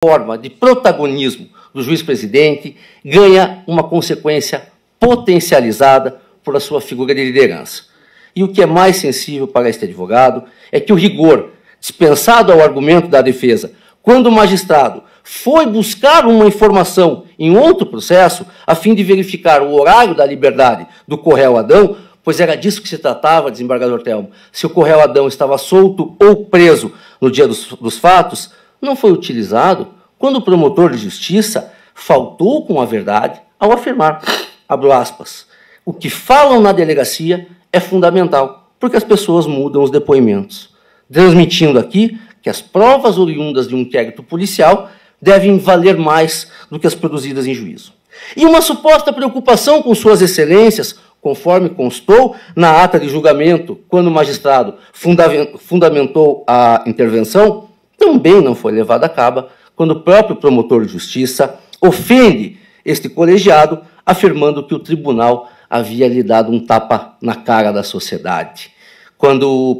forma de protagonismo do juiz-presidente ganha uma consequência potencializada por a sua figura de liderança. E o que é mais sensível para este advogado é que o rigor dispensado ao argumento da defesa, quando o magistrado foi buscar uma informação em outro processo, a fim de verificar o horário da liberdade do co-réu Adão, pois era disso que se tratava, desembargador Telmo, se o co-réu Adão estava solto ou preso no dia dos fatos, não foi utilizado quando o promotor de justiça faltou com a verdade ao afirmar, abro aspas, o que falam na delegacia é fundamental, porque as pessoas mudam os depoimentos, transmitindo aqui que as provas oriundas de um inquérito policial devem valer mais do que as produzidas em juízo. E uma suposta preocupação com suas excelências, conforme constou na ata de julgamento, quando o magistrado fundamentou a intervenção, também não foi levada a cabo quando o próprio promotor de justiça ofende este colegiado, afirmando que o tribunal havia lhe dado um tapa na cara da sociedade,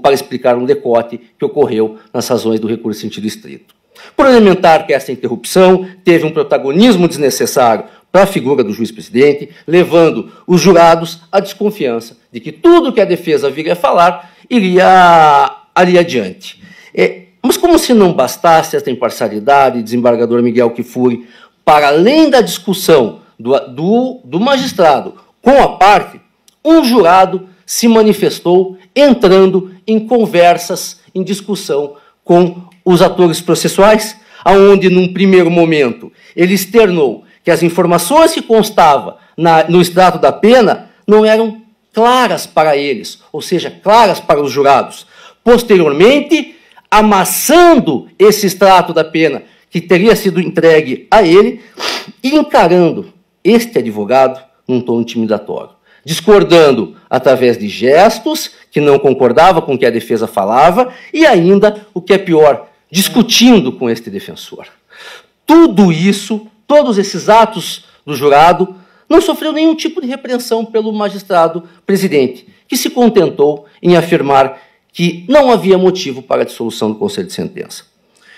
para explicar um decote que ocorreu nas razões do recurso em sentido estrito. Por elementar que essa interrupção teve um protagonismo desnecessário para a figura do juiz-presidente, levando os jurados à desconfiança de que tudo que a defesa viria a falar iria ali adiante. Mas como se não bastasse esta imparcialidade, desembargador Miguel Kfouri, para além da discussão do magistrado com a parte, um jurado se manifestou entrando em conversas, em discussão com os atores processuais, aonde, num primeiro momento, ele externou que as informações que constavam no extrato da pena não eram claras para eles, ou seja, claras para os jurados. Posteriormente, amassando esse extrato da pena que teria sido entregue a ele e encarando este advogado num tom intimidatório, discordando através de gestos que não concordava com o que a defesa falava e ainda, o que é pior, discutindo com este defensor. Tudo isso, todos esses atos do jurado, não sofreu nenhum tipo de repreensão pelo magistrado presidente, que se contentou em afirmar que não havia motivo para a dissolução do Conselho de Sentença.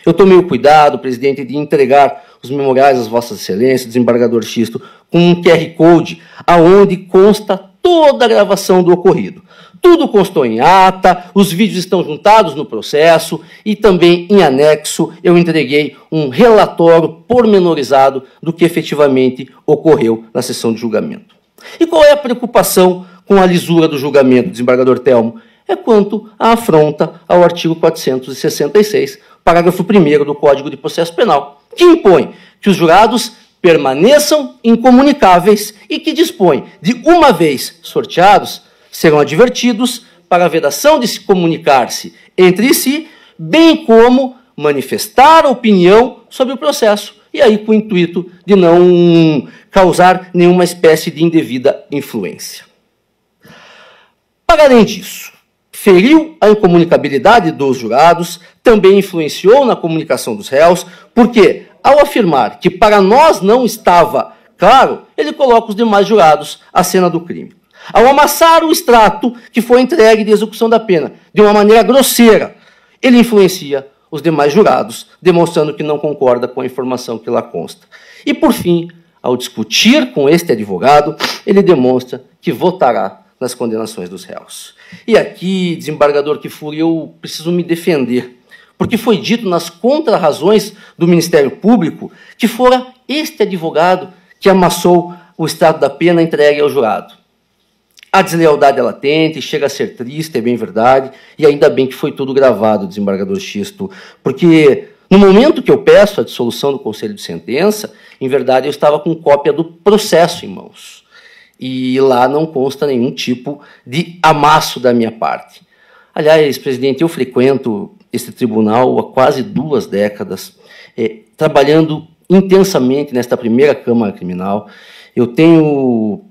Eu tomei o cuidado, presidente, de entregar os memoriais às vossas excelências, desembargador Xisto, com um QR Code, aonde consta toda a gravação do ocorrido. Tudo constou em ata, os vídeos estão juntados no processo e também, em anexo, eu entreguei um relatório pormenorizado do que efetivamente ocorreu na sessão de julgamento. E qual é a preocupação com a lisura do julgamento, desembargador Telmo? É quanto à afronta ao artigo 466, parágrafo 1º do Código de Processo Penal, que impõe que os jurados permaneçam incomunicáveis e que dispõe de, uma vez sorteados, serão advertidos para a vedação de se comunicar-se entre si, bem como manifestar opinião sobre o processo, e aí com o intuito de não causar nenhuma espécie de indevida influência. Para além disso, feriu a incomunicabilidade dos jurados, também influenciou na comunicação dos réus, porque, ao afirmar que para nós não estava claro, ele coloca os demais jurados à cena do crime. Ao amassar o extrato que foi entregue de execução da pena de uma maneira grosseira, ele influencia os demais jurados, demonstrando que não concorda com a informação que lá consta. E, por fim, ao discutir com este advogado, ele demonstra que votará nas condenações dos réus. E aqui, desembargador Kfouri, eu preciso me defender, porque foi dito nas contrarrazões do Ministério Público que fora este advogado que amassou o extrato da pena entregue ao jurado. A deslealdade é latente, chega a ser triste, é bem verdade, e ainda bem que foi tudo gravado, desembargador Xisto, porque no momento que eu peço a dissolução do Conselho de Sentença, em verdade eu estava com cópia do processo em mãos. E lá não consta nenhum tipo de amasso da minha parte. Aliás, presidente, eu frequento este tribunal há quase 2 décadas, trabalhando intensamente nesta primeira Câmara Criminal. Eu tenho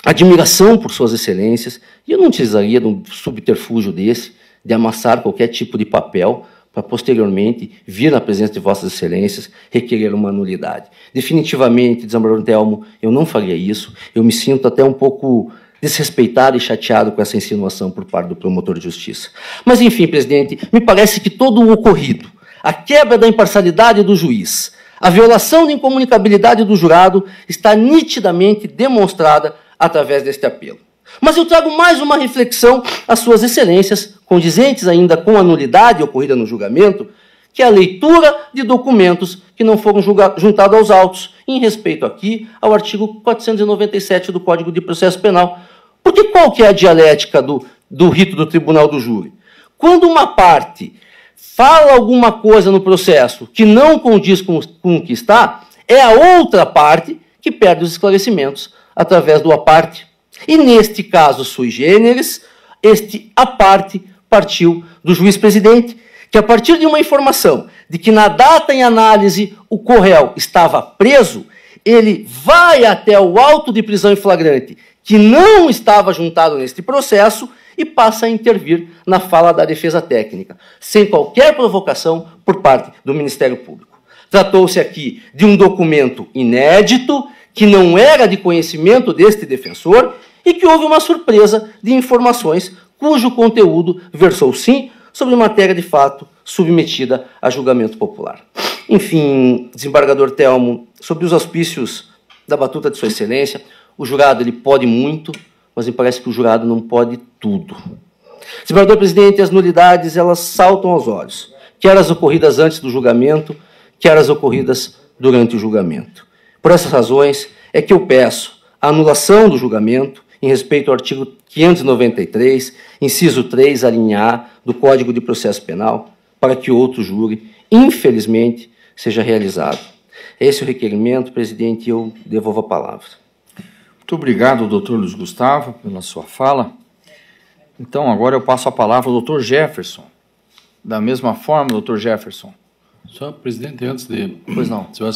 admiração por suas excelências e eu não utilizaria de um subterfúgio desse, de amassar qualquer tipo de papel para posteriormente vir na presença de vossas excelências requerer uma nulidade. Definitivamente, desembargador Telmo, eu não faria isso. Eu me sinto até um pouco desrespeitado e chateado com essa insinuação por parte do promotor de justiça. Mas, enfim, presidente, me parece que todo o ocorrido, a quebra da imparcialidade do juiz, A violação da incomunicabilidade do jurado está nitidamente demonstrada através deste apelo. Mas eu trago mais uma reflexão às suas excelências, condizentes ainda com a nulidade ocorrida no julgamento, que é a leitura de documentos que não foram juntados aos autos, em respeito aqui ao artigo 497 do Código de Processo Penal. Porque qual que é a dialética do rito do tribunal do júri? Quando uma parte fala alguma coisa no processo que não condiz com o que está, é a outra parte que perde os esclarecimentos através do à parte. E neste caso sui generis, este à parte partiu do juiz-presidente, que a partir de uma informação de que na data em análise o co-réu estava preso, ele vai até o auto de prisão em flagrante, que não estava juntado neste processo, e passa a intervir na fala da defesa técnica, sem qualquer provocação por parte do Ministério Público. Tratou-se aqui de um documento inédito, que não era de conhecimento deste defensor, e que houve uma surpresa de informações cujo conteúdo versou, sim, sobre matéria de fato submetida a julgamento popular. Enfim, desembargador Telmo, sob os auspícios da batuta de Sua Excelência, o jurado ele pode muito, mas me parece que o jurado não pode tudo. Desembargador presidente, as nulidades elas saltam aos olhos, quer as ocorridas antes do julgamento, quer as ocorridas durante o julgamento. Por essas razões é que eu peço a anulação do julgamento em respeito ao artigo 593, inciso 3, alínea A, do Código de Processo Penal, para que outro júri, infelizmente, seja realizado. Esse é o requerimento, presidente, e eu devolvo a palavra. Muito obrigado, doutor Luiz Gustavo, pela sua fala. Então, agora eu passo a palavra ao doutor Jefferson. Da mesma forma, doutor Jefferson. Senhor presidente, antes de... Pois não. Senhor